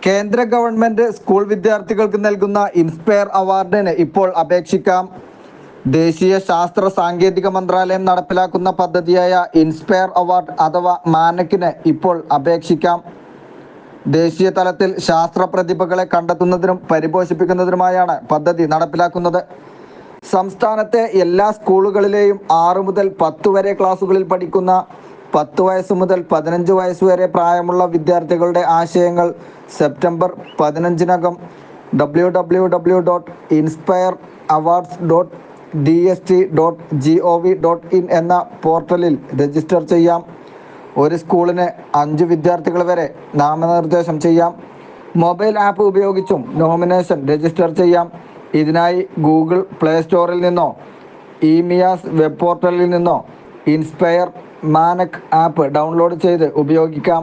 കേന്ദ്ര government school വിദ്യാർത്ഥികൾക്ക് നൽകുന്ന ഇൻസ്പയർ അവാർഡിന് ഇപ്പോൾ അപേക്ഷിക്കാം. ദേശീയ ശാസ്ത്ര സാങ്കേതിക മന്ത്രാലയം നടപ്പിലാക്കുന്ന പദ്ധതിയായ ഇൻസ്പയർ അവാർഡ് അഥവാ മാനക്കിന് ഇപ്പോൾ അപേക്ഷിക്കാം. ദേശീയ തലത്തിൽ ശാസ്ത്ര പ്രതിഭകളെ കണ്ടെത്തുന്നതിനും പരിപോഷിപ്പിക്കുന്നതിനുമായാണ് പദ്ധതി നടപ്പിലാക്കുന്നത്. സംസ്ഥാനത്തെ എല്ലാ സ്കൂളുകളിലെയും 6 മുതൽ 10 വരെ ക്ലാസുകളിൽ പഠിക്കുന്ന 10 വയസ്സ് മുതൽ 15 വയസ്സ് വരെ പ്രായമുള്ള വിദ്യാർത്ഥികളുടെ ആശയങ്ങൾ സെപ്റ്റംബർ 15-നകം www.inspireawards.dst.gov.in എന്ന പോർട്ടലിൽ രജിസ്റ്റർ ചെയ്യാം. ഒരു സ്കൂളിന് 5 വിദ്യാർത്ഥികൾ വരെ നാമനിർദ്ദേശം ചെയ്യാം. മൊബൈൽ ആപ്പ് ഉപയോഗിച്ചും നോമിനേഷൻ രജിസ്റ്റർ ചെയ്യാം. ഇതിനായി ഗൂഗിൾ പ്ലേ സ്റ്റോറിൽ നിന്നോ ഇമിയാസ് വെബ് പോർട്ടലിൽ നിന്നോ ഇൻസ്പയർ മാനക് ആപ്പ് ഡൗൺലോഡ് ചെയ്ത് ഉപയോഗിക്കാം.